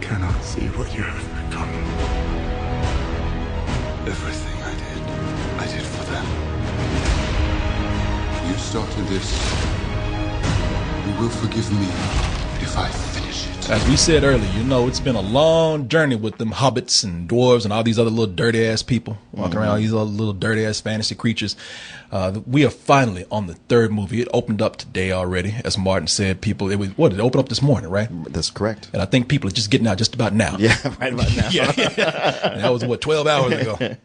cannot see what you have become. Everything I did for them. You started this. You will forgive me if I finish it. As we said earlier, you know, it's been a long journey with them hobbits and dwarves and all these other little dirty ass people walking around, these other little dirty ass fantasy creatures. We are finally on the third movie. It opened up today already, as Martin said. People, it opened up this morning, right? That's correct. And I think people are just getting out just about now. Yeah, right about now. Yeah. And that was 12 hours ago.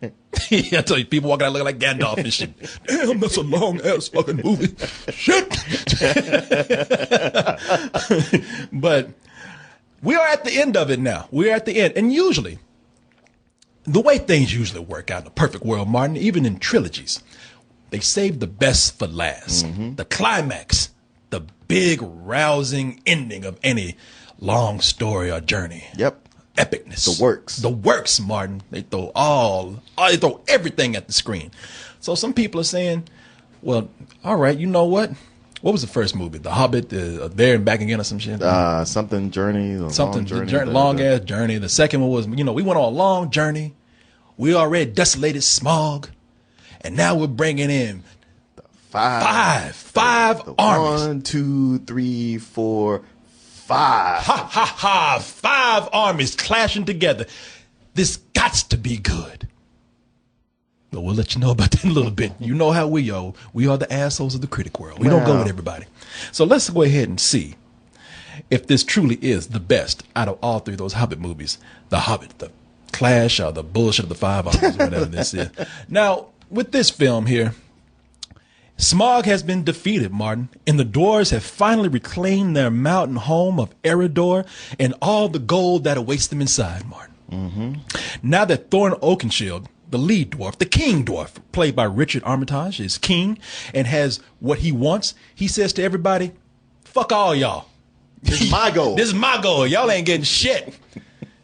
Yeah, I tell you, people walking out looking like Gandalf and shit. Damn, that's a long ass fucking movie. Shit. But we are at the end of it now. We're at the end. And usually, the way things usually work out in a perfect world, Martin, even in trilogies, they save the best for last. The climax, the big rousing ending of any long story or journey. Yep. Epicness. The works. The works, Martin. They throw they throw everything at the screen. So some people are saying, well, all right, you know what? What was the first movie? The Hobbit, There and Back Again or some shit? Something Journey. Long ass journey. The second one was, we went on a long journey. We already desolated Smog. And now we're bringing in five armies. 1, 2, 3, 4, 5. Ha, ha, ha. 5 armies clashing together. This gots to be good. But we'll let you know about that in a little bit. You know how we are. We are the assholes of the critic world. We don't go with everybody. So let's go ahead and see if this truly is the best out of all 3 of those Hobbit movies. The Hobbit, the Clash, or the bullshit of the 5 armies, whatever this is. Now, with this film here, Smog has been defeated, Martin, and the dwarves have finally reclaimed their mountain home of Eredor and all the gold that awaits them inside, Martin. Now that Thorin Oakenshield, the lead dwarf, the king dwarf, played by Richard Armitage, is king and has what he wants, he says to everybody, fuck all y'all. This is my goal. This is my goal. Y'all ain't getting shit.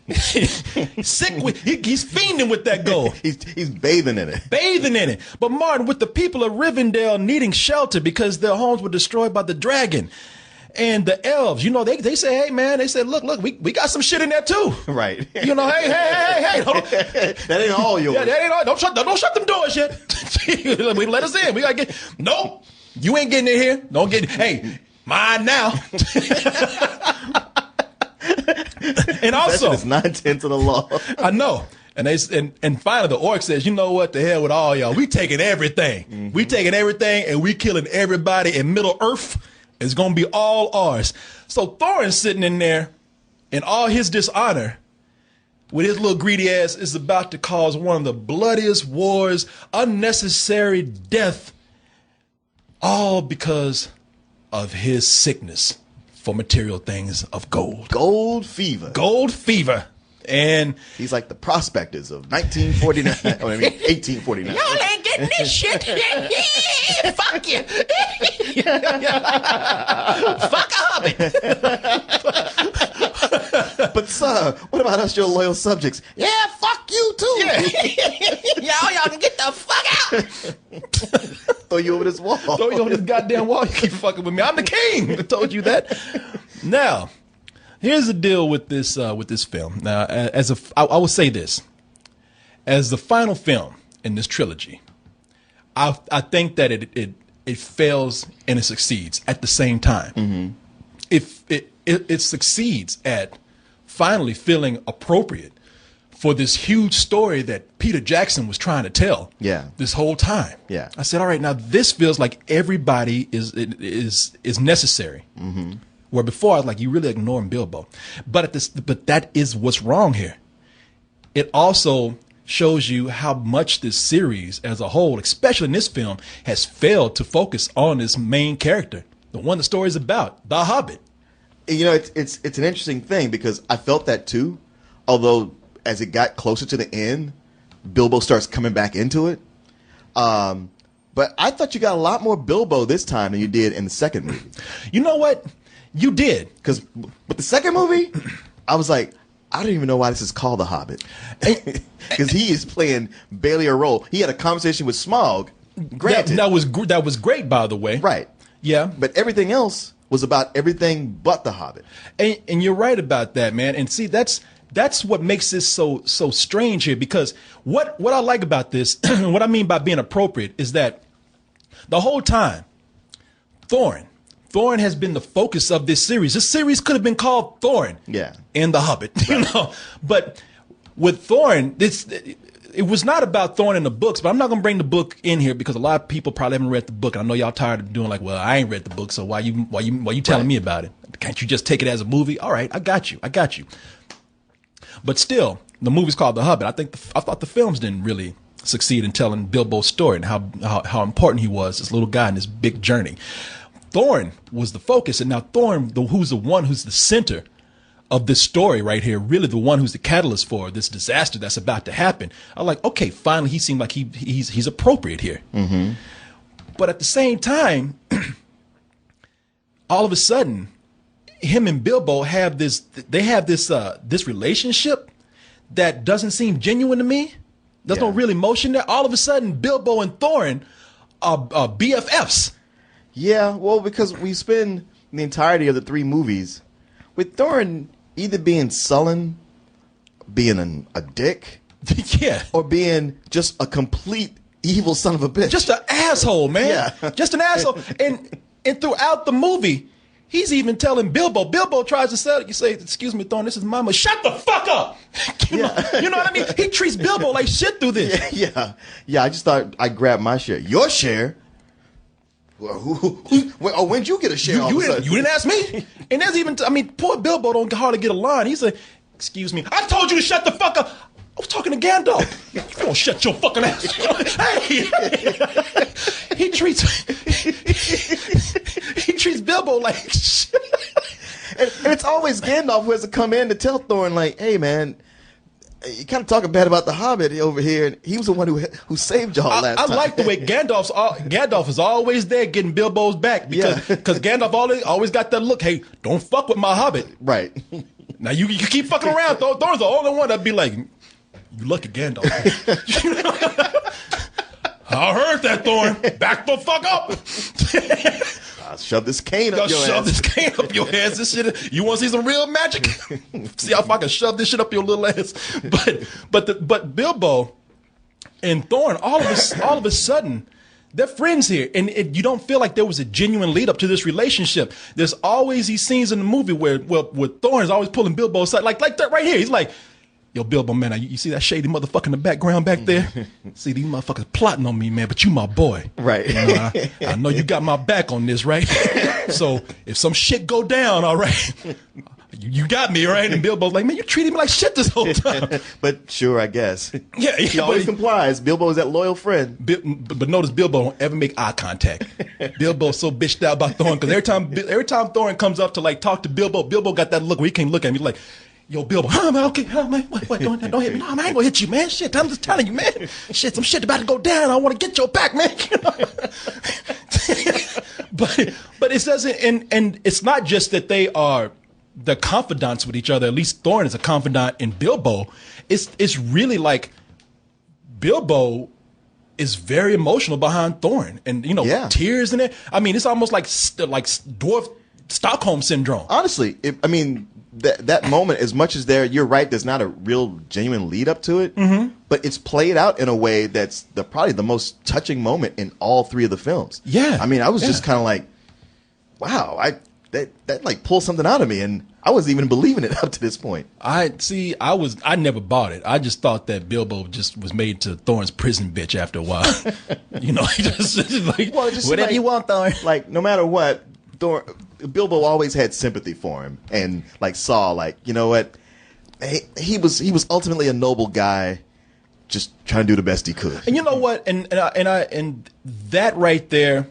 He's fiending with that goal. He's bathing in it. Bathing in it. But Martin, with the people of Rivendell needing shelter because their homes were destroyed by the dragon, and the elves, they say, hey man, they said, look, we got some shit in there too. Right. Hey. That ain't all yours. Yeah, that ain't all. Don't shut them doors yet. Let us in. We gotta get. Nope. You ain't getting in here. Don't get. Hey, mine now. And also, it's 9/10 of the law. I know. And finally, the orc says, you know what? The hell with all y'all. We taking everything. We taking everything, and we killing everybody in Middle Earth. It's gonna be all ours. So Thorin's sitting in there, in all his dishonor, with his little greedy ass, is about to cause one of the bloodiest wars, unnecessary death, all because of his sickness for material things of gold. Gold fever. Gold fever. And he's like the prospectors of 1949. 1849. Y'all ain't getting this shit. Fuck you. Fuck a Hobbit. But sir, what about us, your loyal subjects? Yeah, fuck you too. Yeah. Y'all can get the fuck out. Throw you over this wall. Throw you over this goddamn wall. You keep fucking with me. I'm the king. I told you that. Now, here's the deal with this film. Now, I will say this, as the final film in this trilogy, I think that it fails and it succeeds at the same time. It succeeds at finally feeling appropriate for this huge story that Peter Jackson was trying to tell. This whole time. I said, all right, now this feels like everybody is necessary. Where before I was like, you really ignoring Bilbo. But that is what's wrong here. It also shows you how much this series as a whole, especially in this film, has failed to focus on this main character, the one the story's about, the Hobbit. It's an interesting thing because I felt that too. Although as it got closer to the end, Bilbo starts coming back into it. But I thought you got a lot more Bilbo this time than you did in the second movie. You know what? You did. Because with the second movie, I was like, I don't even know why this is called The Hobbit. Because he is playing barely a role. He had a conversation with Smaug. Granted. That was great, by the way. Right. Yeah. But everything else was about everything but the Hobbit. And you're right about that, man. And see, that's what makes this so strange here, because what I like about this, what I mean by being appropriate, is that the whole time, Thorin has been the focus of this series. This series could have been called Thorin and the Hobbit, you know. But with Thorin, it was not about Thorin in the books, but I'm not going to bring the book in here because a lot of people probably haven't read the book. And I know y'all tired of doing like, well, I ain't read the book, so why you telling me about it? Can't you just take it as a movie? All right, I got you. But still, the movie's called The Hobbit. I thought the films didn't really succeed in telling Bilbo's story and how important he was, this little guy in this big journey. Thorin was the focus, and now Thorin, who's the center of this story right here, really the one who's the catalyst for this disaster that's about to happen. I'm like, okay, finally he seemed like he's appropriate here. Mm-hmm. But at the same time, all of a sudden, him and Bilbo have this relationship that doesn't seem genuine to me. There's no real emotion there. All of a sudden, Bilbo and Thorin are BFFs. Yeah, well, because we spend the entirety of the 3 movies with Thorin either being sullen, being a dick, or being just a complete evil son of a bitch. Just an asshole, man. Yeah. Just an asshole. And throughout the movie, he's even telling Bilbo. Bilbo tries to sell it. You say, "Excuse me, Thorin, this is Mama." Shut the fuck up. You know what I mean? He treats Bilbo like shit through this. Yeah. I just thought I grabbed my share. Your share? Well, when'd you get a share? You didn't ask me. And there's even, poor Bilbo don't hardly get a line. He's like, "Excuse me, I told you to shut the fuck up. I was talking to Gandalf. You don't shut your fucking ass." Hey, he treats Bilbo like shit. And it's always Gandalf who has to come in to tell Thorin, like, "Hey, man, you kind of talking bad about the Hobbit over here." And he was the one who saved y'all last time. I like the way Gandalf is always there getting Bilbo's back because Gandalf always got that look. Hey, don't fuck with my Hobbit. Right. Now you keep fucking around. Thorin's the only one that'd be like, "You lucky Gandalf." I heard that, Thorin. Back the fuck up. I'll shove this cane up your ass. Shove this cane up your ass. This shit. You want to see some real magic? See how I can shove this shit up your little ass. But Bilbo and Thorin, all of a sudden, they're friends here, and you don't feel like there was a genuine lead up to this relationship. There's always these scenes in the movie where Thorin's always pulling Bilbo's side, like that right here. He's like, "Yo, Bilbo, man, you see that shady motherfucker in the background back there? See, these motherfuckers plotting on me, man, but you my boy. Right. You know, I know you got my back on this, right? So if some shit go down, all right, you got me, right?" And Bilbo's like, "Man, you treated me like shit this whole time." But sure, I guess. Yeah. He always complies. Bilbo is that loyal friend. But notice Bilbo don't ever make eye contact. Bilbo's so bitched out about Thorin, because every time Thorin comes up to like talk to Bilbo got that look where he can't look at him. He's like, "Yo, Bilbo, man, okay, man, what, don't hit me. No, man, I ain't gonna hit you, man. Shit, I'm just telling you, man. Shit, some shit about to go down. I want to get your back, man." But it doesn't, and it's not just that they are the confidants with each other. At least Thorin is a confidant in Bilbo. It's really like Bilbo is very emotional behind Thorin, and tears in it. I mean, it's almost like dwarf Stockholm syndrome. Honestly, that moment, as much as you're right, there's not a real genuine lead up to it, but it's played out in a way that's probably the most touching moment in all 3 of the films. Yeah. I was just kind of like, wow, that like pulled something out of me, and I wasn't even believing it up to this point. I never bought it. I just thought that Bilbo just was made to Thorin's prison bitch after a while. He just like, whatever you want, Thorin. Like, no matter what, Bilbo always had sympathy for him, and like saw, like, you know what, he was ultimately a noble guy, just trying to do the best he could. And you know what, and that right there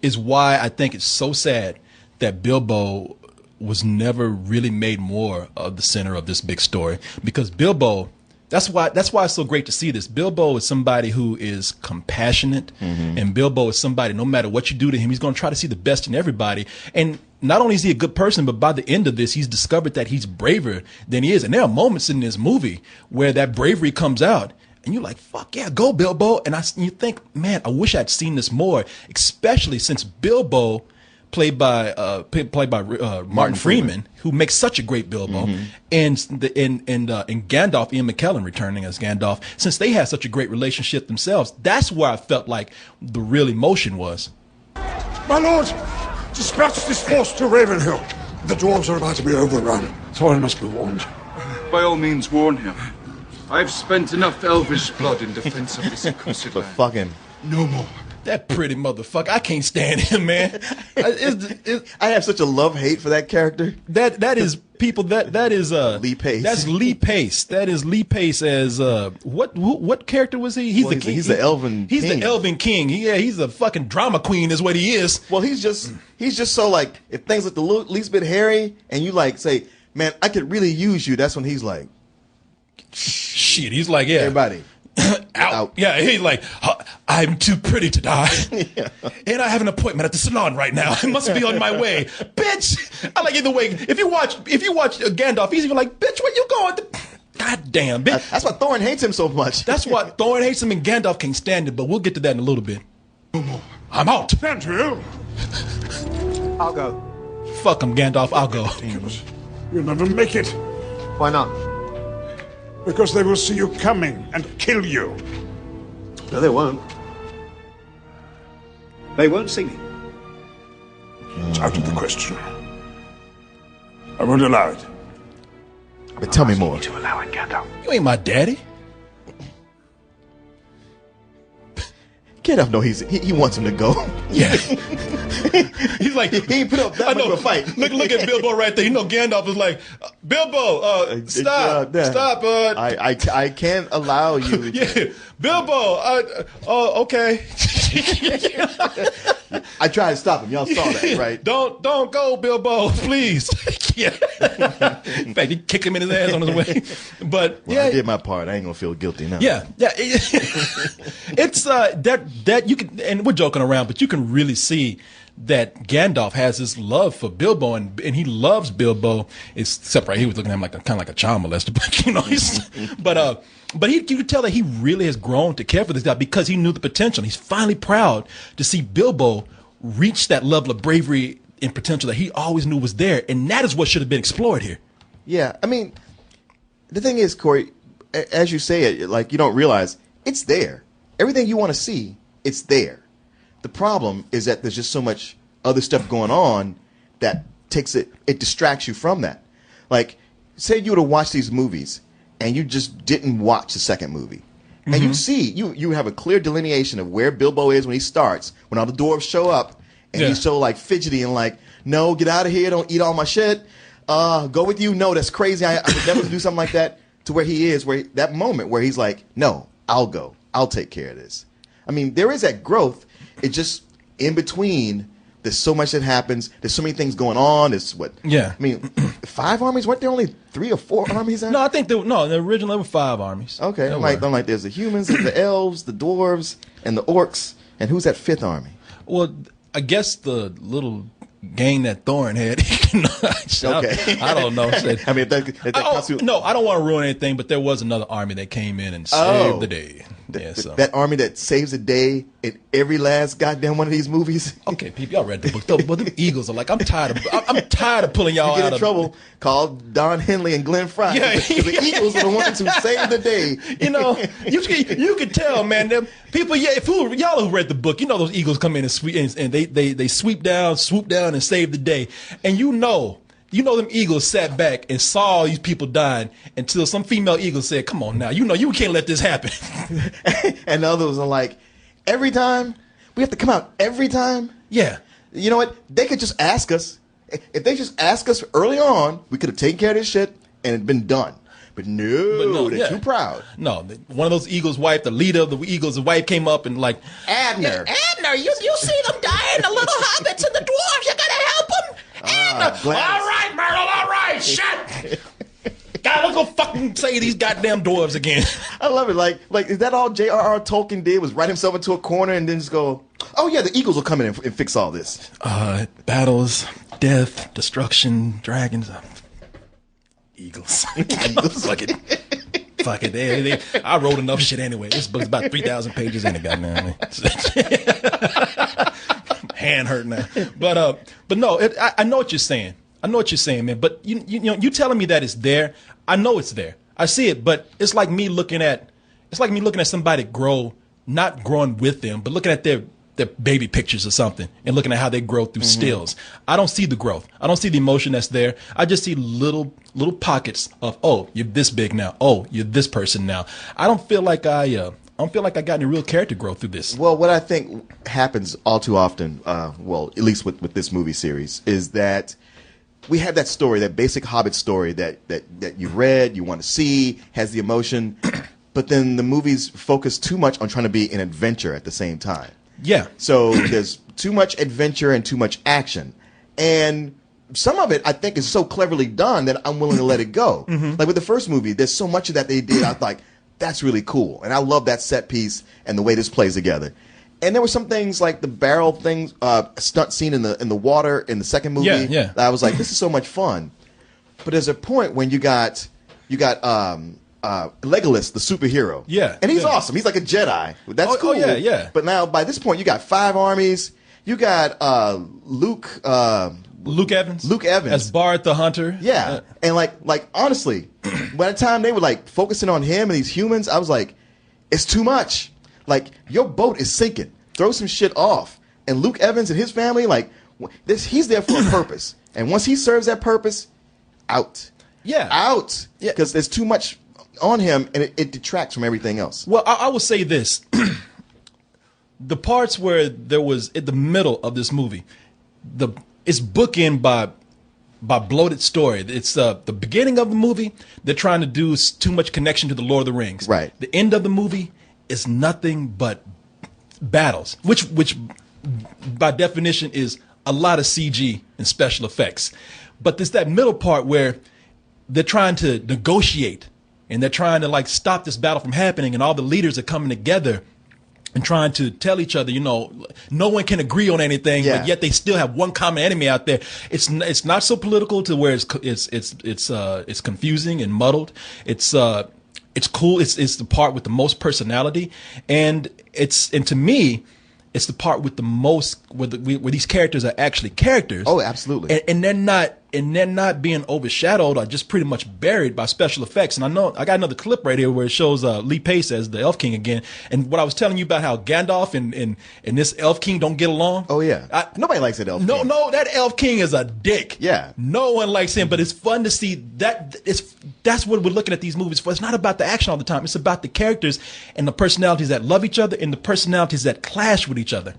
is why I think it's so sad that Bilbo was never really made more of the center of this big story, because Bilbo. That's why it's so great to see this. Bilbo is somebody who is compassionate, and Bilbo is somebody, no matter what you do to him, he's going to try to see the best in everybody. And not only is he a good person, but by the end of this, he's discovered that he's braver than he is. And there are moments in this movie where that bravery comes out, and you're like, "Fuck yeah, go Bilbo!" And you think, man, I wish I'd seen this more, especially since Bilbo played by Martin Freeman, who makes such a great Bilbo, and Gandalf, Ian McKellen returning as Gandalf, since they had such a great relationship themselves, that's where I felt like the real emotion was. My lord, dispatch this force to Ravenhill. The dwarves are about to be overrun. Thorin must be warned. By all means, warn him. I've spent enough elvish blood in defense of this accursed But land. fuck him. No more. That pretty motherfucker, I can't stand him, man. I have such a love-hate for that character. That is people. That is Lee Pace. That's Lee Pace. That is Lee Pace as what character was he? He's Well, the king. he's the Elven He's king. the Elven king. He's a fucking drama queen. Is what he is. Well, he's just so like, if things look the least bit hairy, and you like say, man, I could really use you. That's when he's like, Shit. He's like, yeah, everybody. out. Yeah, he's like, I'm too pretty to die, and I have an appointment at the salon right now. I must be on my way, bitch. I like either way. If you watch Gandalf, he's even like, bitch, where you going? God damn, bitch. That's why Thorin hates him so much. That's why Thorin hates him and Gandalf can't stand it. But we'll get to that in a little bit. I'm out. Andrew, I'll go. Fuck him, Gandalf. I'll go. you'll never make it. Why not? Because they will see you coming and kill you. No, they won't. They won't see me. It's out of the question. I won't allow it. But tell me more. To allow it, Gandalf. You ain't my daddy. Gandalf, no, he wants him to go. Yeah. He's like, he ain't put up that much of a fight. Look at Bilbo right there. You know, Gandalf is like, Bilbo, stop, bud. I can't allow you. Yeah, Bilbo. Okay. I tried to stop him. Y'all saw that, right? Don't go, Bilbo, please. Yeah. In fact, he kicked him in his ass on his way. But Well, yeah, I did my part. I ain't gonna feel guilty now. yeah. It's that you can, and we're joking around, but you can really see that Gandalf has this love for Bilbo, and he loves Bilbo. Except right, he was looking at him like kind of like a child molester, but you know, but you could tell that he really has grown to care for this guy because he knew the potential. He's finally proud to see Bilbo reach that level of bravery and potential that he always knew was there, and that is what should have been explored here. Yeah, I mean, the thing is, Corey, as you say it, like you don't realize it's there. Everything you want to see, it's there. The problem is that there's just so much other stuff going on that it distracts you from that. Like, say you were to watch these movies and you just didn't watch the second movie. And you see, you have a clear delineation of where Bilbo is when he starts, when all the dwarves show up, and he's so like fidgety and like, no, get out of here, don't eat all my shit. Go with you. No, that's crazy. I would never do something like that. To where he is, where that moment where he's like, no, I'll go. I'll take care of this. I mean, there is that growth. It just in between. There's so much that happens. There's so many things going on. It's what? Yeah. I mean, 5 armies? Weren't there only 3 or 4 armies? No, I think in the original there were 5 armies. Okay, I'm like, there's the humans, the elves, the dwarves, and the orcs. And who's that 5th army? Well, I guess the little gang that Thorin had. Okay. I don't know. I mean, No, I don't want to ruin anything, but there was another army that came in and saved the day. That army that saves the day in every last goddamn one of these movies. Okay, people, y'all read the book. But the Eagles are like, I'm tired of pulling y'all You out get in trouble, call Don Henley and Glenn Fry. Yeah. Because the Eagles are the ones who saved the day. You know, you could tell, man. Them people, y'all who read the book, you know those Eagles come in and sweep and they swoop down and save the day, and you know them Eagles sat back and saw all these people dying until some female Eagle said, "Come on now, you can't let this happen." And the others are like, every time we have to come out every time. Yeah. You know what? They could just ask us. If they just ask us early on, we could have taken care of this shit and it'd been done. But no, they're too proud. No, one of those Eagles' wife, the leader of the Eagles' wife, came up and like, Abner, you see them dying, the little hobbits and the dwarves. You gotta help them. Abner, all right, Myrtle, all right, shut. God, let's go fucking say these goddamn dwarves again. I love it. Like, is that all J.R.R. Tolkien did? Was write himself into a corner and then just go, oh yeah, the Eagles will come in and fix all this. Battles, death, destruction, dragons. Eagles. Fuck it. I wrote enough shit anyway. This book's about 3,000 pages in it, goddamn. hand hurt now. But no, I know what you're saying. I know what you're saying, man. But you know, you telling me that it's there. I know it's there. I see it. But it's like me looking at somebody grow, not growing with them, but looking at their baby pictures or something and looking at how they grow through stills. I don't see the growth. I don't see the emotion that's there. I just see little pockets of, oh, you're this big now. Oh, you're this person now. I don't feel like I got any real character growth through this. Well, what I think happens all too often, well, at least with this movie series, is that we have that story, that basic Hobbit story that you read, you want to see, has the emotion, but then the movies focus too much on trying to be an adventure at the same time. Yeah. So there's too much adventure and too much action. And some of it, I think, is so cleverly done that I'm willing to let it go. Like with the first movie, there's so much of that they did, I was like, that's really cool. And I love that set piece and the way this plays together. And there were some things like the barrel things, stunt scene in the water in the second movie. Yeah. That I was like, this is so much fun. But there's a point when you got Legolas, the superhero. Yeah. And he's yeah. awesome. He's like a Jedi. That's Oh, cool. yeah. But now by this point, you got 5 armies. You got Luke Evans. Luke Evans. As Bard the Hunter. Yeah. And like honestly, by the time they were like focusing on him and these humans, I was like, it's too much. Like, your boat is sinking. Throw some shit off. And Luke Evans and his family, like, he's there for a purpose. And once he serves that purpose, out. Yeah. Out. Yeah. Because there's too much on him, and it detracts from everything else. Well, I will say this. The parts where there was, in the middle of this movie, it's bookend by bloated story. It's the beginning of the movie, they're trying to do too much connection to the Lord of the Rings. Right. The end of the movie is nothing but battles, which by definition is a lot of CG and special effects. But there's that middle part where they're trying to negotiate and they're trying to like stop this battle from happening, and all the leaders are coming together and trying to tell each other, you know, no one can agree on anything, but yet they still have one common enemy out there. It's not so political to where it's confusing and muddled. It's cool. It's the part with the most personality, and to me, it's the part with the most where these characters are actually characters. Oh, absolutely. And they're not being overshadowed or just pretty much buried by special effects. And I know I got another clip right here where it shows Lee Pace as the Elf King again. And what I was telling you about how Gandalf and this Elf King don't get along. Oh yeah. Nobody likes that Elf King. No, that Elf King is a dick. Yeah. No one likes him, but it's fun to see that. That's what we're looking at these movies for. It's not about the action all the time. It's about the characters and the personalities that love each other and the personalities that clash with each other.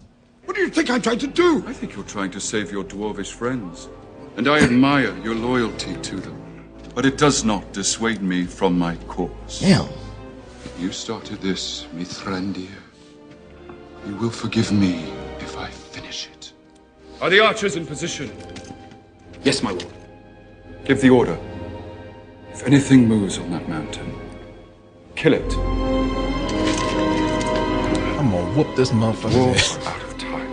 What do you think I'm trying to do? I think you're trying to save your dwarvish friends, and I admire your loyalty to them. But it does not dissuade me from my course. Damn. You started this, Mithrandir. You will forgive me if I finish it. Are the archers in position? Yes, my lord. Give the order. If anything moves on that mountain, kill it. I'm gonna whoop this motherfucker. War out of time.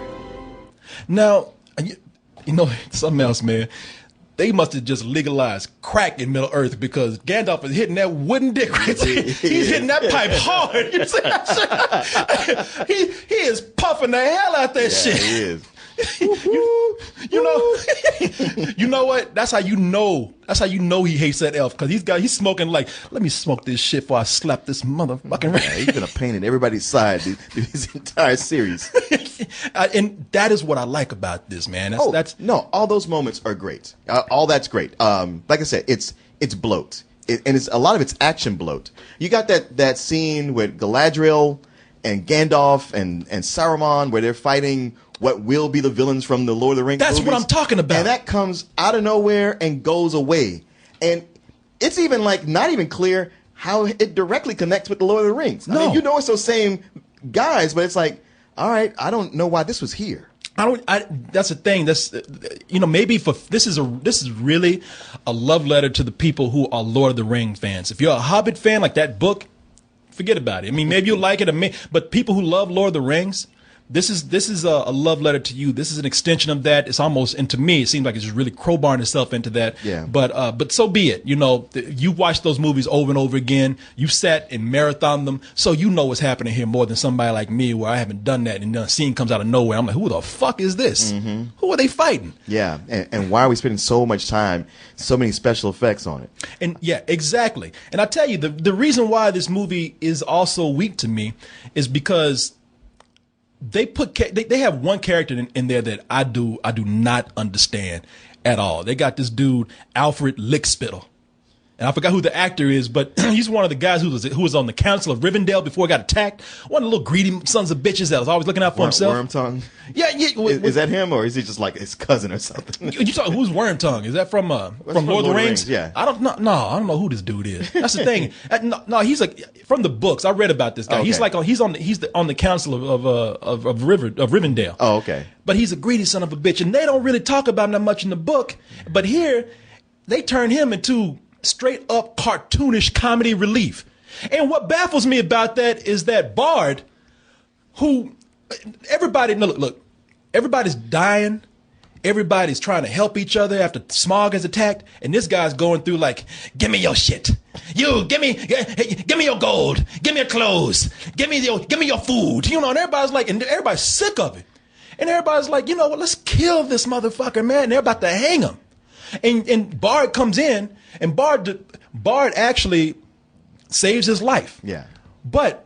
Now, you know something else, man. They must have just legalized crack in Middle Earth because Gandalf is hitting that wooden dick right there. He's hitting that pipe hard. You see that shit? He is puffing the hell out that shit. He is. You know what? That's how you know. That's how you know he hates that elf, because he's smoking like, let me smoke this shit before I slap this motherfucking. Yeah, he's been a pain in everybody's side through his entire series. And that is what I like about this, man. No, all those moments are great. All that's great. Like I said, it's bloat, and it's a lot of it's action bloat. You got that scene with Galadriel and Gandalf and Saruman where they're fighting what will be the villains from the Lord of the Rings That's movies. what I'm talking about. And that comes out of nowhere and goes away. And it's even like not even clear how it directly connects with the Lord of the Rings. No. I mean, you know it's those same guys, but it's like, all right, I don't know why this was here. That's the thing. That's, maybe this is really a love letter to the people who are Lord of the Rings fans. If you're a Hobbit fan, like that book, forget about it. I mean, maybe you like it, but people who love Lord of the Rings, this is a love letter to you. This is an extension of that. It's almost, and to me, it seems like it's just really crowbarring itself into that. Yeah. But so be it. You know, you watch those movies over and over again. You sat and marathon them, so you know what's happening here more than somebody like me, where I haven't done that, and the scene comes out of nowhere. I'm like, who the fuck is this? Who are they fighting? Yeah, and why are we spending so much time, so many special effects on it? And yeah, exactly. And I tell you, the reason why this movie is also weak to me is because they have one character in there that I do not understand at all. They got this dude Alfred Lickspittle, and I forgot who the actor is, but he's one of the guys who was on the Council of Rivendell before he got attacked. One of the little greedy sons of bitches that was always looking out for himself. Wormtongue. Yeah. Is that him, or is he just like his cousin or something? You talking who's Wormtongue? Is that from Lord of the Rings? Yeah. I don't know who this dude is. That's the thing. No, he's like from the books. I read about this guy. Okay. He's on the council of Rivendell. Oh, okay. But he's a greedy son of a bitch, and they don't really talk about him that much in the book. But here, they turn him into straight up cartoonish comedy relief. And what baffles me about that is that Bard, who everybody look, everybody's dying. Everybody's trying to help each other after Smaug has attacked, and this guy's going through like, give me your shit. You give me your gold, give me your clothes, give me your food. You know, and everybody's like, and everybody's sick of it. And everybody's like, you know what, let's kill this motherfucker, man. And they're about to hang him. And Bard comes in, and Bard actually saves his life. Yeah. But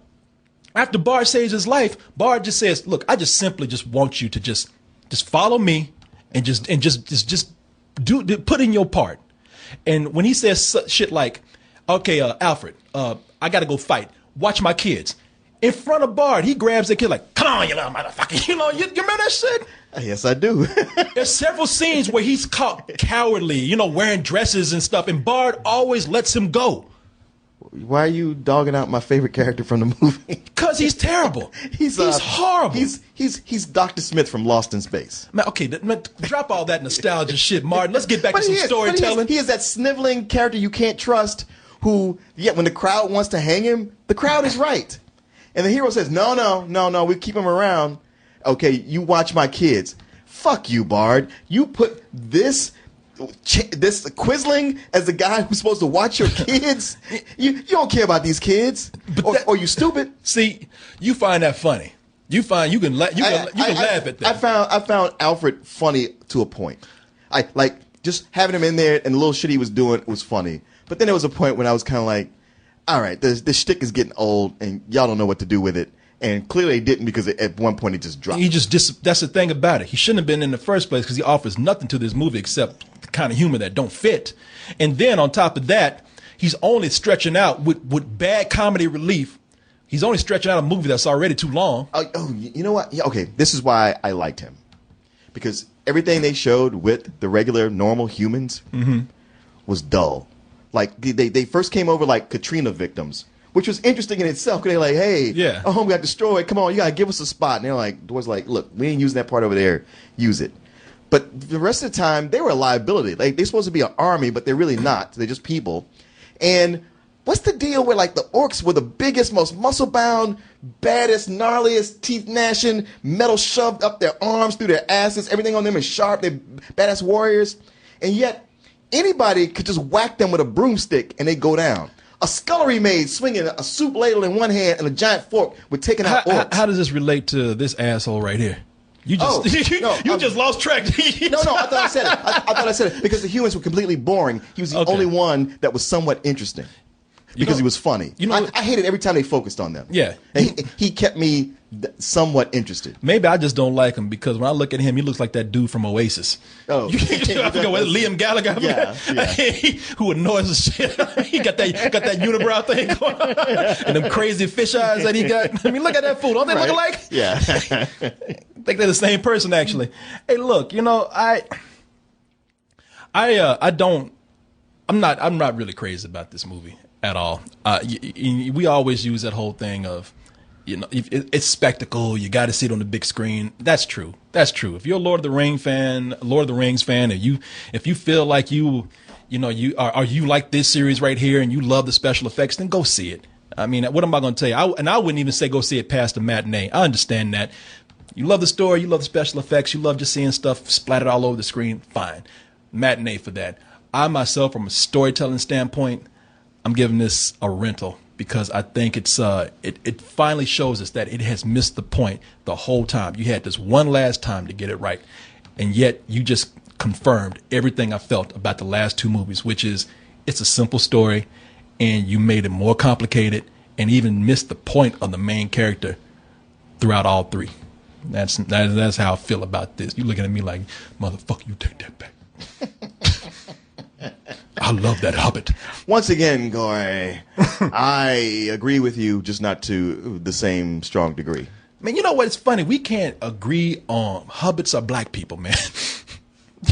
after Bard saves his life, Bard just says, look, I just simply just want you to just follow me and just put in your part. And when he says shit like, okay, Alfred, I got to go fight. Watch my kids. In front of Bard, he grabs the kid like, come on, you little motherfucker. You know, you remember that shit? Yes, I do. There's several scenes where he's caught cowardly, you know, wearing dresses and stuff, and Bard always lets him go. Why are you dogging out my favorite character from the movie? Because he's terrible. He's horrible. He's Dr. Smith from Lost in Space. Man, okay, drop all that nostalgia shit, Martin. Let's get back to some storytelling. He is that sniveling character you can't trust who, yet when the crowd wants to hang him, the crowd is right. And the hero says, no, we keep him around. Okay, you watch my kids. Fuck you, Bard. You put this Quisling as the guy who's supposed to watch your kids. You don't care about these kids, or you stupid. See, you find that funny. You can laugh at that. I found Alfred funny to a point. I like just having him in there and the little shit he was doing was funny. But then there was a point when I was kind of like, all right, this shtick is getting old and y'all don't know what to do with it. And clearly he didn't, because at one point he just dropped. That's the thing about it. He shouldn't have been in the first place, because he offers nothing to this movie except the kind of humor that don't fit. And then on top of that, he's only stretching out with bad comedy relief. He's only stretching out a movie that's already too long. Oh, you know what? Yeah, okay, this is why I liked him. Because everything they showed with the regular, normal humans was dull. Like, they first came over like Katrina victims, which was interesting in itself, because they're like, hey, our home got destroyed. Come on, you got to give us a spot. And they're like, Dwarves like, look, we ain't using that part over there. Use it. But the rest of the time, they were a liability. Like, they're supposed to be an army, but they're really not. They're just people. And what's the deal where, like, the orcs were the biggest, most muscle-bound, baddest, gnarliest, teeth-gnashing, metal shoved up their arms, through their asses, everything on them is sharp, they're badass warriors. And yet, anybody could just whack them with a broomstick and they go down. A scullery maid swinging a soup ladle in one hand and a giant fork with taking out orcs. How does this relate to this asshole right here? You just just lost track. No, I thought I said it. I thought I said it because the humans were completely boring. He was the only one that was somewhat interesting because he was funny. I hated every time they focused on them. Yeah. And he kept me somewhat interested. Maybe I just don't like him because when I look at him, he looks like that dude from Oasis. Oh. I forget what, Liam Gallagher? Yeah. Who annoys the shit. He got that unibrow thing going on. And them crazy fish eyes that he got. I mean, look at that fool. Don't they look alike? Yeah. I think they're the same person, actually. Hey, look, I'm not really crazy about this movie at all. We always use that whole thing of, it's spectacle. You got to see it on the big screen. That's true. If you're a Lord of the Rings fan, if you feel like you like this series right here and you love the special effects, then go see it. I mean, what am I going to tell you? I wouldn't even say go see it past the matinee. I understand that. You love the story, you love the special effects, you love just seeing stuff splattered all over the screen, fine. Matinee for that. I myself, from a storytelling standpoint, I'm giving this a rental because I think it finally shows us that it has missed the point the whole time. You had this one last time to get it right, and yet you just confirmed everything I felt about the last two movies, which is it's a simple story, and you made it more complicated and even missed the point of the main character throughout all three. That's how I feel about this. You looking at me like, motherfucker, you take that back. I love that Hobbit. Once again, Corey, I agree with you, just not to the same strong degree. Man, you know what? It's funny. We can't agree on Hobbits are black people, man.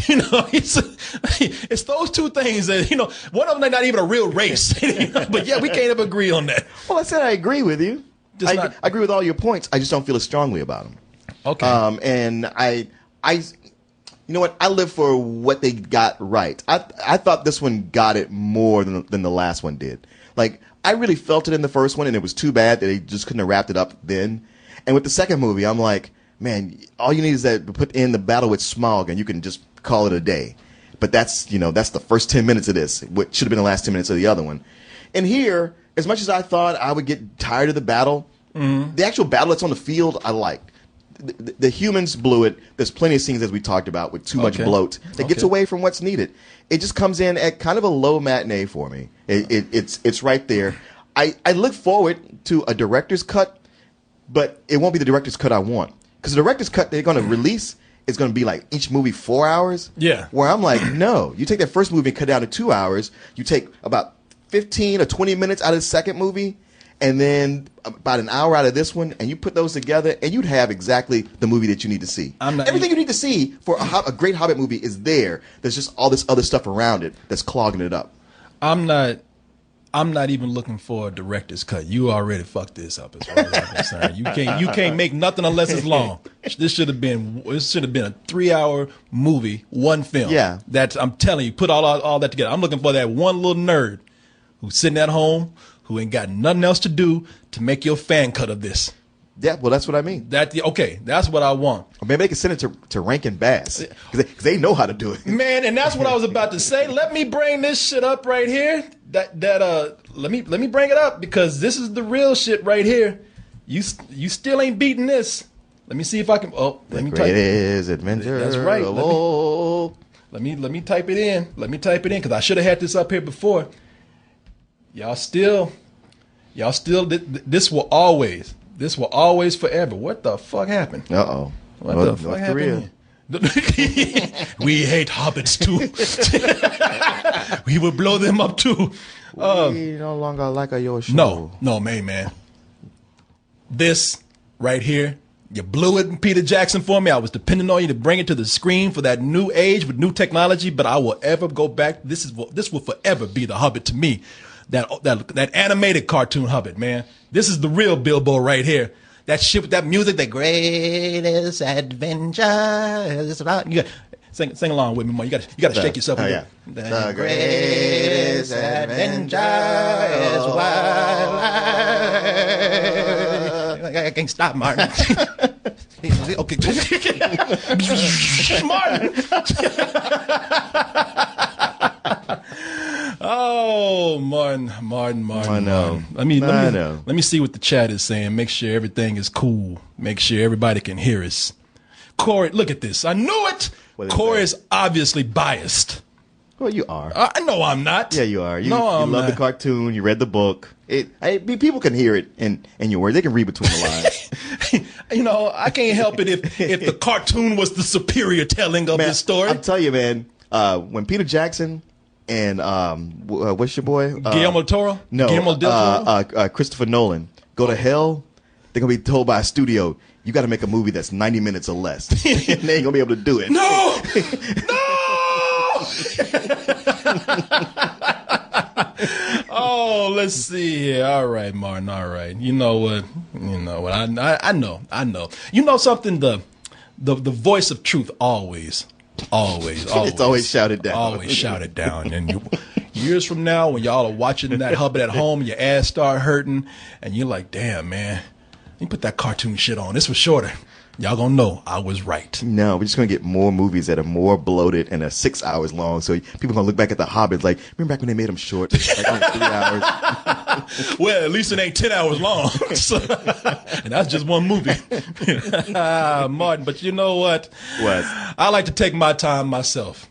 You know, it's those two things that, you know, one of them, they're not even a real race. You know, but yeah, we can't ever agree on that. Well, I said I agree with you. I agree with all your points. I just don't feel as strongly about them. Okay. And I, you know what? I live for what they got right. I thought this one got it more than the last one did. Like, I really felt it in the first one, and it was too bad that they just couldn't have wrapped it up then. And with the second movie, I'm like, man, all you need is that to put in the battle with Smaug, and you can just call it a day. But that's, you know, that's the first 10 minutes of this, what should have been the last 10 minutes of the other one. And here, as much as I thought I would get tired of the battle, the actual battle that's on the field, I liked. The humans blew it. There's plenty of scenes, as we talked about, with too much bloat that gets away from what's needed. It just comes in at kind of a low matinee for me. It's right there. I look forward to a director's cut, but it won't be the director's cut I want. Because the director's cut they're going to release is going to be like each movie 4 hours. Yeah. Where I'm like, no. You take that first movie and cut it down to 2 hours. You take about 15 or 20 minutes out of the second movie, and then about an hour out of this one, and you put those together, and you'd have exactly the movie that you need to see. Everything you need to see for a great Hobbit movie is there. There's just all this other stuff around it that's clogging it up. I'm not even looking for a director's cut. You already fucked this up as far as I'm concerned. You can't make nothing unless it's long. This should have been a 3-hour movie, one film. Yeah. I'm telling you, put all that together. I'm looking for that one little nerd who's sitting at home, who ain't got nothing else to do to make your fan cut of this. Yeah, well, that's what I mean. Okay, that's what I want. Or maybe they can send it to Rankin Bass, because they know how to do it. Man, and that's what I was about to say. Let me bring this shit up right here. Let me bring it up, because this is the real shit right here. You still ain't beating this. Let me see if I can. Oh, let me type it. Adventure. That's right. Let me type it in. Let me type it in, because I should have had this up here before. Y'all still. This will always forever. What the fuck happened? Uh-oh. What the fuck happened? We hate hobbits too. We will blow them up too. We no longer like your show. No, man. This right here, you blew it, Peter Jackson, for me. I was depending on you to bring it to the screen for that new age with new technology, but I will ever go back. This will forever be the Hobbit to me. That animated cartoon Hobbit, man. This is the real Bilbo right here. That shit with that music, the greatest adventure is about. You got sing along with me, man. You got to shake yourself. Oh, yeah. The greatest adventure is wild. I can't stop, Martin. Okay, Martin. Oh, Martin. I know. Let me see what the chat is saying. Make sure everything is cool. Make sure everybody can hear us. Corey, look at this. I knew it. Corey is obviously biased. Well, you are. I know I'm not. Yeah, you are. You love the cartoon. You read the book. People can hear it in your words. They can read between the lines. You know, I can't help it if the cartoon was the superior telling of the story. I'll tell you, man. When Peter Jackson and what's your boy? Guillermo del Toro? No. Guillermo del Toro? Christopher Nolan go to hell, they're going to be told by a studio, you got to make a movie that's 90 minutes or less. And they ain't going to be able to do it. No! Oh, let's see here. All right, Martin. All right. You know what? I know. You know something? The voice of truth always. It's always shouted down. Always shouted down. And years from now, when y'all are watching that Hobbit at home, your ass start hurting, and you're like, damn, man, you put that cartoon shit on. This was shorter. y'all gonna know I was right. No, we're just going to get more movies that are more bloated and are 6 hours long. So people are going to look back at The Hobbit like, remember back when they made them short? Like only 3 hours. Well, at least it ain't 10 hours long. So, and that's just one movie. Martin, but you know what? What? I like to take my time myself.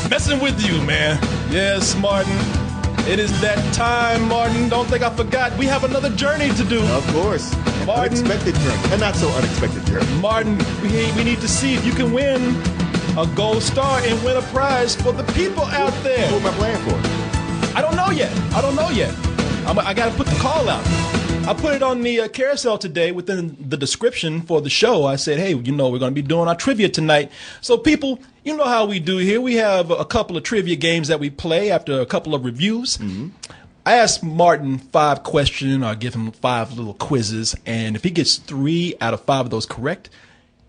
Messing with you, man. Yes, Martin. It is that time, Martin. Don't think I forgot. We have another journey to do. Of course. Martin. Unexpected journey. And not so unexpected journey. Martin, we need to see if you can win a gold star and win a prize for the people out there. Who am I playing for? I don't know yet. I got to put the call out. I put it on the carousel today within the description for the show. I said, hey, we're going to be doing our trivia tonight. So people, you know how we do here. We have a couple of trivia games that we play after a couple of reviews. Mm-hmm. I asked Martin 5 questions, or give him 5 little quizzes, and if he gets 3 out of 5 of those correct,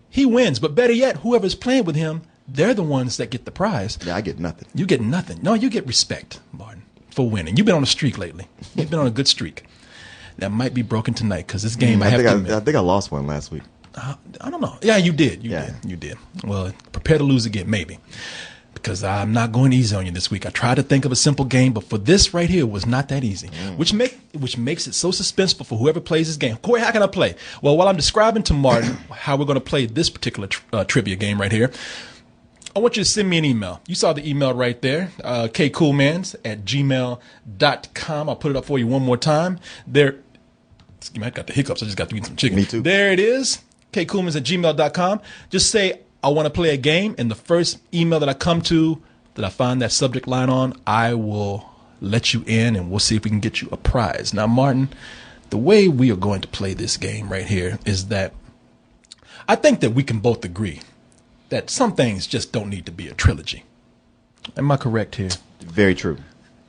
he wins. But better yet, whoever's playing with him, they're the ones that get the prize. Yeah, I get nothing. You get nothing. No, you get respect, Martin, for winning. You've been on a streak lately. You've been on a good streak. That might be broken tonight because this game, I think I lost one last week. I don't know. Yeah, you did. You did. Well, prepare to lose again, maybe. Because I'm not going easy on you this week. I tried to think of a simple game, but for this right here, it was not that easy, which makes it so suspenseful for whoever plays this game. Corey, how can I play? Well, while I'm describing to Martin how we're going to play this particular trivia game right here, I want you to send me an email. You saw the email right there, kcoolmans@gmail.com. I'll put it up for you one more time. There, excuse me, I got the hiccups. I just got to eat some chicken. Me too. There it is, kcoolmans@gmail.com. Just say, I want to play a game, and the first email that I come to that I find that subject line on, I will let you in, and we'll see if we can get you a prize. Now, Martin, the way we are going to play this game right here is that I think that we can both agree that some things just don't need to be a trilogy. Am I correct here? Very true.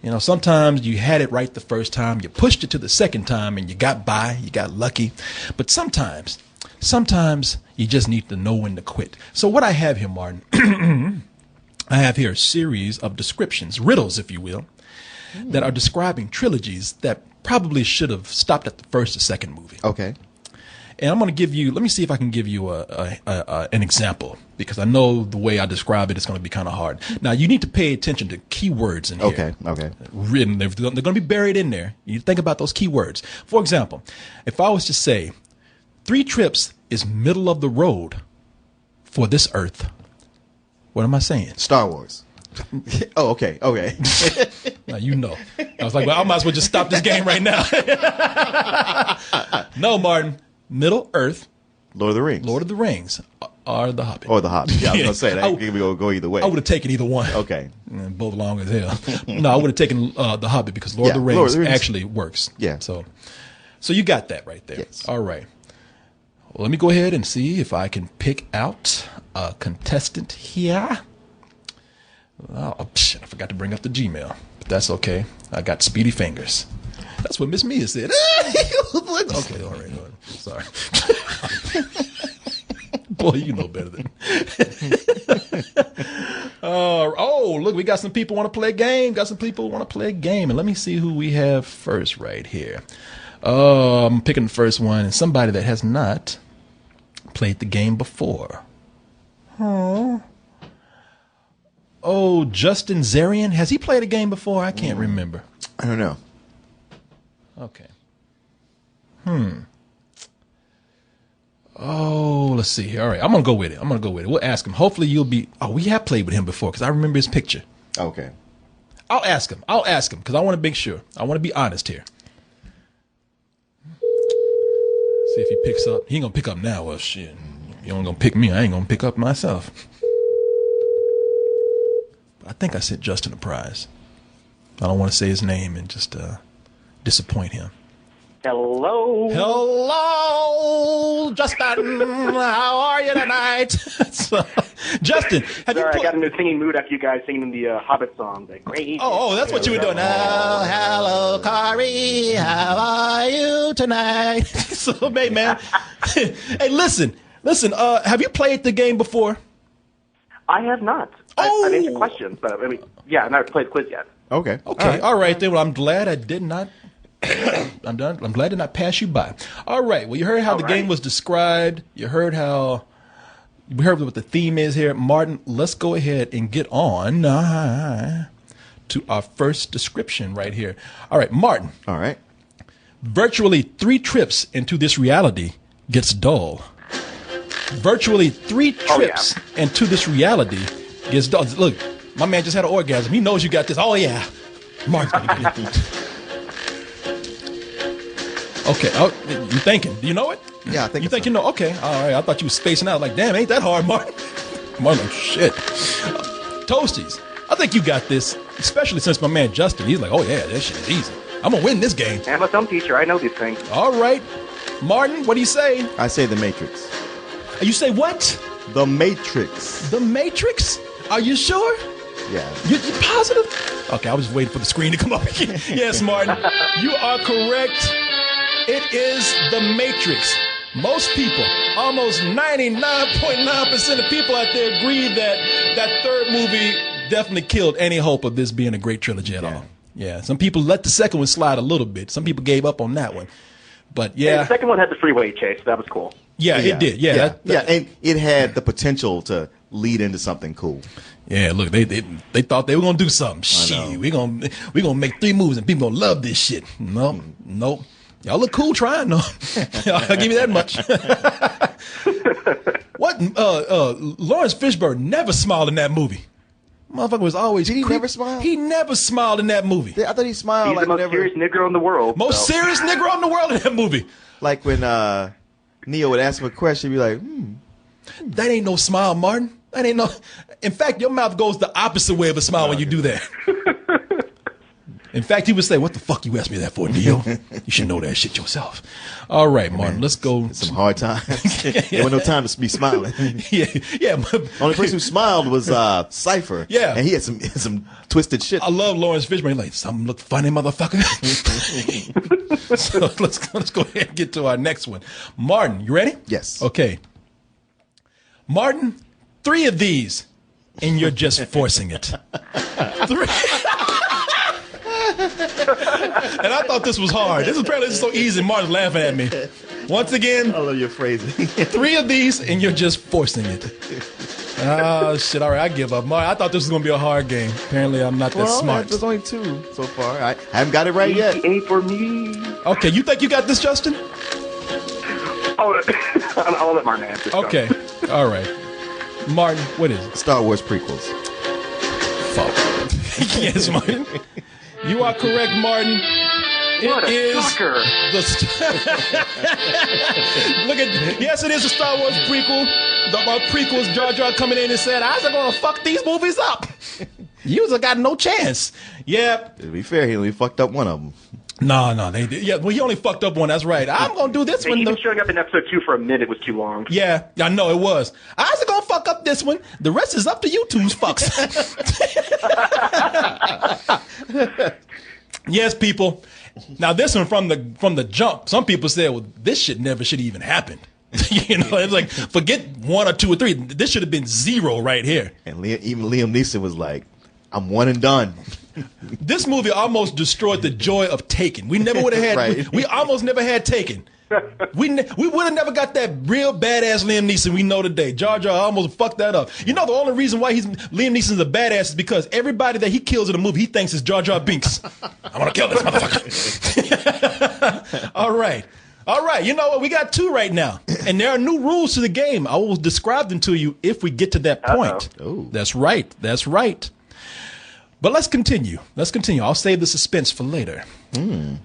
You know, sometimes you had it right the first time, you pushed it to the second time, and you got by, you got lucky. But sometimes you just need to know when to quit. So what I have here, Martin, I have here a series of descriptions, riddles, if you will, that are describing trilogies that probably should have stopped at the first or second movie. Okay. And I'm going to give you, let me see if I can give you an example, because I know the way I describe it is going to be kind of hard. Now, you need to pay attention to keywords in here. Okay. Written, they're going to be buried in there. You need to think about those keywords. For example, if I was to say, 3 trips is middle of the road for this earth, what am I saying? Star Wars. Oh, okay. Now, you know. I was like, well, I might as well just stop this game right now. No, Martin. Middle Earth, Lord of the Rings. Lord of the Rings, or The Hobbit. Or The Hobbit. Yeah, I was going to say, that could go either way. I would have taken either one. Okay. Both long as hell. No, I would have taken The Hobbit because Lord of the Rings actually works. Yeah. So you got that right there. Yes. All right. Well, let me go ahead and see if I can pick out a contestant here. Oh, shit, I forgot to bring up the Gmail, but that's okay. I got speedy fingers. That's what Miss Mia said. Okay, all right. Sorry. Boy, you know better than. Oh, look, we got some people want to play a game. And let me see who we have first right here. I'm picking the first one, and somebody that has not played the game before. Oh, Justin Zarian. Has he played a game before? I can't remember. I don't know. Okay. Oh, let's see here. All right, I'm going to go with it. We'll ask him. Hopefully you'll be... Oh, we have played with him before because I remember his picture. Okay. I'll ask him because I want to make sure. I want to be honest here. See if he picks up. He ain't going to pick up now. Well, shit. You ain't going to pick me. I ain't going to pick up myself. But I think I sent Justin a prize. I don't want to say his name and just disappoint him. Hello, Justin. How are you tonight? So, Justin, have you? I got in a singing mood after you guys singing the Hobbit song. The great. Oh, that's what you were doing. Oh, hello, Corey. How are you tonight? So, man. Hey, listen. Have you played the game before? I have not. I've answered questions, but I've not played the quiz yet. Okay. All right. Then. Well, I'm glad I did not I'm done. I'm glad to not pass you by. All right. Well, you heard how the game was described. You heard how. We heard what the theme is here. Martin, let's go ahead and get on to our first description right here. All right, Martin. All right. Virtually 3 trips into this reality gets dull. Virtually 3 trips into this reality gets dull. Look, my man just had an orgasm. He knows you got this. Oh, yeah. Martin. Okay. Oh, you thinking? Do you know it? Yeah, I think you think you know? Okay. All right. I thought you were spacing out. Like, damn, ain't that hard, Martin? Martin, shit. Toasties. I think you got this, especially since my man Justin, he's like, oh, yeah, that shit is easy. I'm going to win this game. I'm a thumb teacher. I know these things. All right. Martin, what do you say? I say The Matrix. You say what? The Matrix. The Matrix? Are you sure? Yeah. You positive? Okay, I was just waiting for the screen to come up. Yes, Martin, you are correct. It is The Matrix. Most people, almost 99.9% of people out there agree that that third movie definitely killed any hope of this being a great trilogy at all. Yeah, some people let the second one slide a little bit. Some people gave up on that one. But yeah. And the second one had the freeway chase. That was cool. Yeah, it did. Yeah, and it had the potential to lead into something cool. Yeah, look, they thought they were gonna do something. Shit, we gonna make 3 movies and people gonna love this shit. Nope. Y'all look cool trying though. I'll give you that much. What? Lawrence Fishburne never smiled in that movie. Motherfucker was always. Did he never smile? He never smiled in that movie. I thought he smiled. He's like the most serious Negro in the world. Most serious Negro in the world in that movie. Like when Neo would ask him a question, he'd be like, That ain't no smile, Martin. That ain't no. In fact, your mouth goes the opposite way of a smile when you do that. In fact, he would say, "What the fuck you asked me that for, Neo? You should know that shit yourself." All right, Martin, let's go. It's some hard times. There was no time to be smiling. yeah. Only person who smiled was Cypher. Yeah, and he had some twisted shit. I love Lawrence Fishburne. He's like, "Something look funny, motherfucker." So let's go ahead and get to our next one. Martin, you ready? Yes. Okay. Martin, 3 of these, and you're just forcing it. 3. And I thought this was hard. This is so easy. Martin's laughing at me. Once again, I love your phrasing. 3 of these, and you're just forcing it. Oh, shit. All right, I give up. Martin, I thought this was going to be a hard game. Apparently, I'm not that smart. There's only 2 so far. I haven't got it right yet. Ain't for me. Okay, you think you got this, Justin? Oh, I'll let Martin answer. Okay. All right. Martin, what is it? Star Wars prequels. Fuck. Yes, Martin. You are correct, Martin. What it a is sucker. Look at yes, it is a Star Wars prequel. The prequels, Jar Jar coming in and said, "How's it gonna fuck these movies up?" You got no chance. Yeah. To be fair, he only fucked up one of them. No, they did. Yeah, well, he only fucked up one. That's right. I'm gonna do this one. Even showing up in episode 2 for a minute was too long. Yeah, I know it was. I was gonna fuck up this one. The rest is up to you two's fucks. Yes, people. Now this one from the jump. Some people said, "Well, this shit never should even happen." You know, it's like forget 1 or 2 or 3. This should have been 0 right here. And even Liam Neeson was like, "I'm one and done." This movie almost destroyed the joy of Taken. We never would have had. Right. we almost never had Taken. We would have never got that real badass Liam Neeson we know today. Jar Jar almost fucked that up. You know, the only reason why Liam Neeson's a badass is because everybody that he kills in the movie, he thinks is Jar Jar Binks. I'm gonna kill this motherfucker. All right. You know what? We got 2 right now, and there are new rules to the game. I will describe them to you if we get to that point. Oh. That's right. But let's continue. I'll save the suspense for later.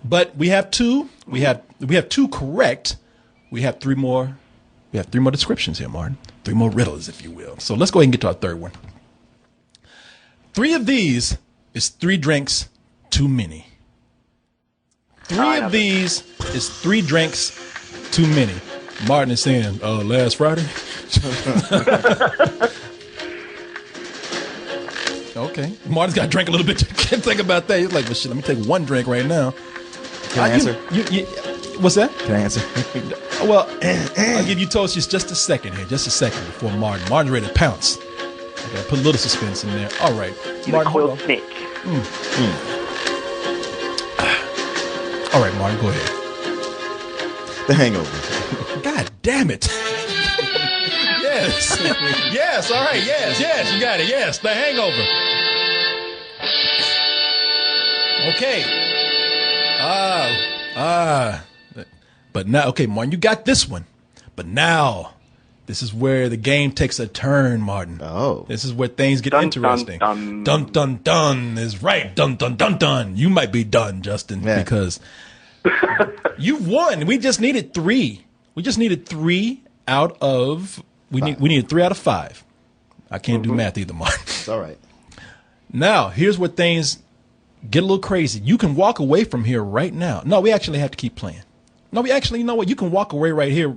But we have 2. We have 2 correct. We have 3 more. We have 3 more descriptions here, Martin. 3 more riddles, if you will. So let's go ahead and get to our third one. 3 of these is 3 drinks too many. 3 of these is 3 drinks too many. Martin is saying, last Friday. Okay. Martin's got to drink a little bit. Can't think about that. He's like, well, shit, let me take 1 drink right now. Can I answer? What's that? Can I answer? Well, I'll give you Toast just a second here. Just a second before Martin. Martin's ready to pounce. I got to put a little suspense in there. All right. He's a coiled snake. All right, Martin, go ahead. The Hangover. God damn it. Yes. Yes, all right, yes, you got it. Yes, The Hangover. Okay. But now, okay, Martin, you got this one. But now, this is where the game takes a turn, Martin. Oh. This is where things get interesting. Dun. Dun, dun is right. Dun, dun, dun, dun. You might be done, Justin, because you've won. We just needed 3. We just needed 3 out of, we needed 3 out of 5. I can't do math either, Martin. It's all right. Now, Here's where things get a little crazy. You can walk away from here right now. No, we actually have to keep playing. No, we actually, you know what? You can walk away right here.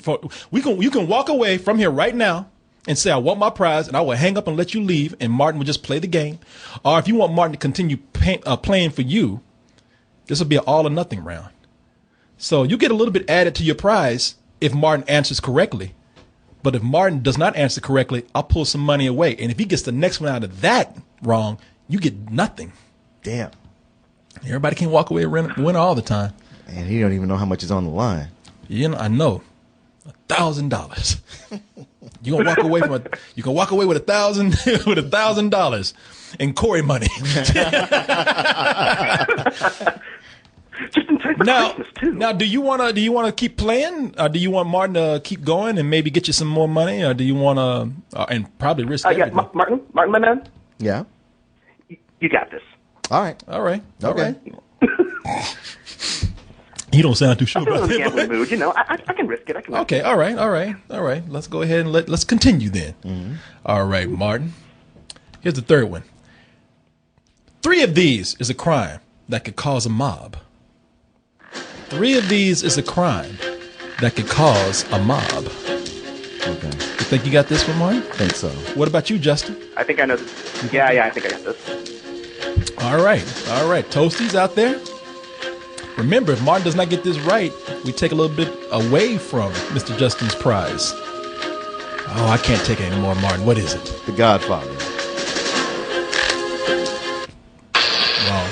You can walk away from here right now and say, I want my prize, and I will hang up and let you leave, and Martin will just play the game. Or if you want Martin to continue playing for you, this will be an all or nothing round. So you get a little bit added to your prize if Martin answers correctly. But if Martin does not answer correctly, I'll pull some money away. And if he gets the next one out of that wrong, you get nothing. damn. Everybody can walk away a winner all the time. And he don't even know how much is on the line. You know, I know. $1,000. You gonna walk away from you can walk away with $1,000 in Corey money. Just in time for Christmas too. Now, do you wanna keep playing? Or do you want Martin to keep going and maybe get you some more money, or do you wanna and probably risk everything? Yeah, Martin, my man, Yeah. you got this. All right. All right. Okay. You don't sound too sure I'm feeling about in a that. gambling mood, you know. I can risk it. I can. Okay, all right. Let's go ahead and let's continue then. Mm-hmm. All right, Martin. Here's the third one. 3 of these is a crime that could cause a mob. 3 of these is a crime that could cause a mob. Okay. You think you got this one, Martin? I think so. What about you, Justin? I think I know this. Yeah, I think I got this. All right. Toasties out there. Remember, if Martin does not get this right, we take a little bit away from Mr. Justin's prize. Oh, I can't take it anymore, Martin. What is it? The Godfather. Wrong.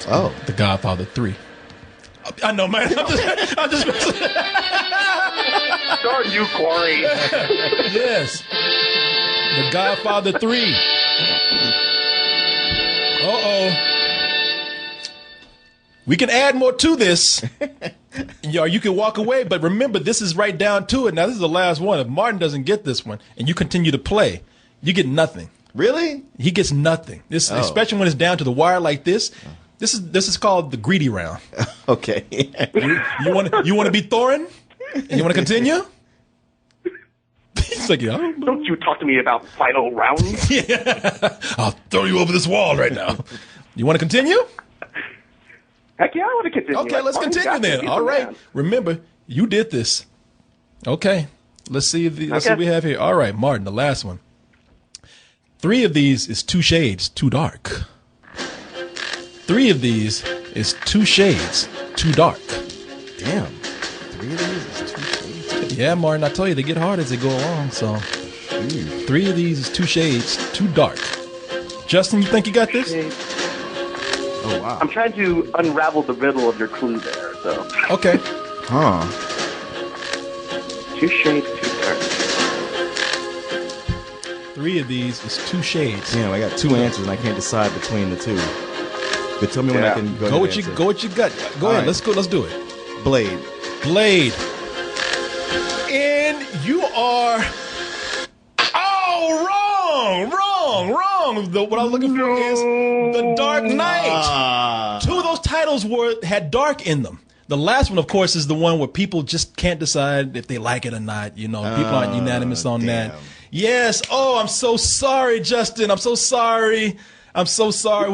Oh. The Godfather 3. I know, man. I'm just Darn you, Corey. yes. The Godfather 3. Uh-oh. We can add more to this. You can walk away, but remember, this is right down to it. Now, this is the last one. If Martin doesn't get this one and you continue to play, you get nothing. Really? He gets nothing. Especially when it's down to the wire like this. This is called the greedy round. Okay. You want to be Thorin? And you want to continue? He's like, yeah. Don't you talk to me about final rounds. Yeah. I'll throw you over this wall right now. You want to continue? Heck yeah, I want to continue. Okay, let's continue then. All right. Remember, you did this. Okay. Let's see what we have here. All right, Martin, the last one. 3 of these is 2 shades too dark. 3 of these is 2 shades too dark. Damn. 3 of these is 2 shades. Yeah, Martin, I told you they get hard as they go along. So 3 of these is 2 shades too dark. Justin, you think you got this? Oh, wow. I'm trying to unravel the riddle of your clue there, so. Okay. Huh. 2 shades too dark. 3 of these is 2 shades. Damn, I got 2 answers and I can't decide between the 2. But tell me when I can go with you got. Go ahead. Right. Let's do it. Blade. And you are wrong. What I was looking for is The Dark Knight. 2 of those titles had dark in them. The last one, of course, is the one where people just can't decide if they like it or not. You know, people aren't unanimous on that. Yes. Oh, I'm so sorry, Justin. I'm so sorry. You're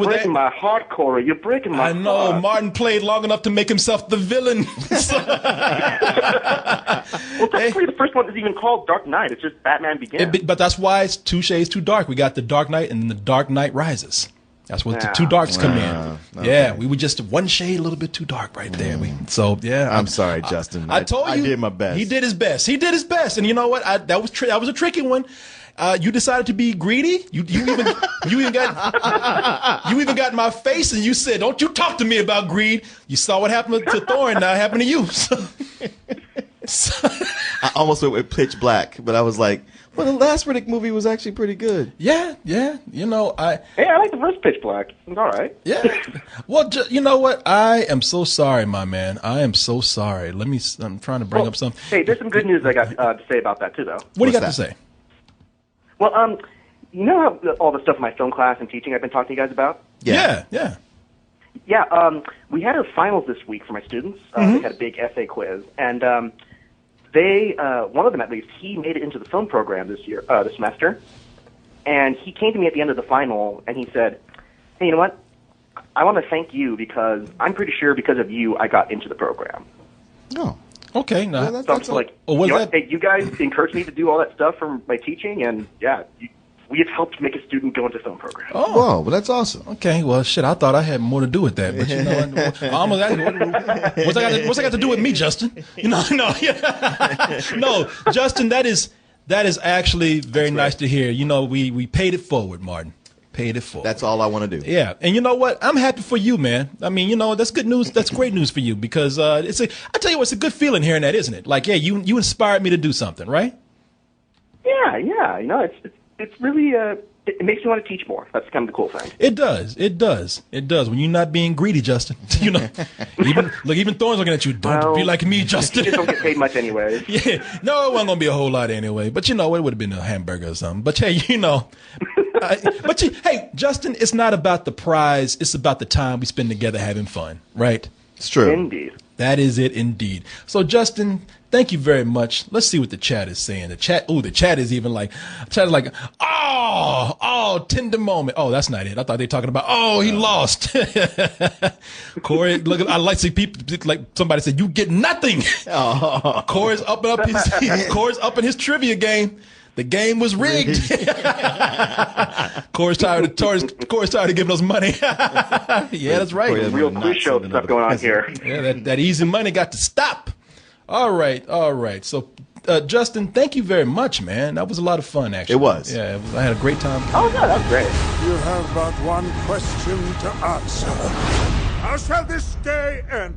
breaking my heart, Corey. You're breaking my heart. I know. Martin played long enough to make himself the villain. Well, technically, the first one is even called Dark Knight. It's just Batman Begins. But that's why it's 2 shades too dark. We got The Dark Knight and The Dark Knight Rises. That's what the 2 darks come in. Okay. Yeah, we were just 1 shade a little bit too dark right there. I'm sorry, Justin. I told you. I did my best. He did his best. And you know what? That was a tricky one. You decided to be greedy. You even got in my face and you said, "Don't you talk to me about greed." You saw what happened to Thor, and now it happened to you. I almost went with Pitch Black, but I was like, well, the last Riddick movie was actually pretty good. Yeah. You know, Hey, I like the first Pitch Black. It's all right. Yeah. Well, you know what? I am so sorry, my man. I am so sorry. I'm trying to bring up something. Hey, there's some good news I got to say about that too, though. What do you got What's to that? say? Well, you know how all the stuff in my film class and teaching I've been talking to you guys about? Yeah. Yeah, we had our finals this week for my students. They had a big essay quiz, and they, one of them at least, he made it into the film program this semester, and he came to me at the end of the final, and he said, "Hey, you know what? I want to thank you because I'm pretty sure because of you I got into the program." Oh. Okay. Now, Well, So I'm just like, Oh, you was know that- what? Hey, you guys encouraged me to do all that stuff for my teaching, and yeah, we have helped make a student go into film program. oh. Whoa, well, that's awesome. Okay, well, shit, I thought I had more to do with that, but you know, what's I got to do with me, Justin? You know, no, no, Justin, that is actually very nice to hear. You know, we paid it forward, Martin. Paid it forward. That's all I want to do. Yeah, and you know what? I'm happy for you, man. I mean, you know, that's good news. That's great news for you because I tell you what, it's a good feeling hearing that, isn't it? Like, yeah, you inspired me to do something, right? Yeah, you know, it's really it makes me want to teach more. That's kind of the cool thing. It does. When you're not being greedy, Justin. You know, even Thorne's looking at you. Don't be like me, Justin. You just don't get paid much anyway. Yeah, no, it wasn't gonna be a whole lot anyway. But you know, it would have been a hamburger or something. But hey, you know, hey, Justin, it's not about the prize. It's about the time we spend together having fun, right? It's true. Indeed. That is it, indeed. So, Justin, thank you very much. Let's see what the chat is saying. The chat is even like, oh, tender moment. Oh, that's not it. I thought they were talking about, oh, he lost. Corey, look, I like to see people, like somebody said, you get nothing. Oh. Corey's upping his trivia game. The game was rigged. Corey's tired of giving us money. Yeah, that's right. Corey, Real not quiz show sending stuff another going on present. here. Yeah, that easy money got to stop. All right. So, Justin, thank you very much, man. That was a lot of fun, actually. It was. Yeah, I had a great time. Oh, no, that's great. You have but one question to answer. How shall this day end?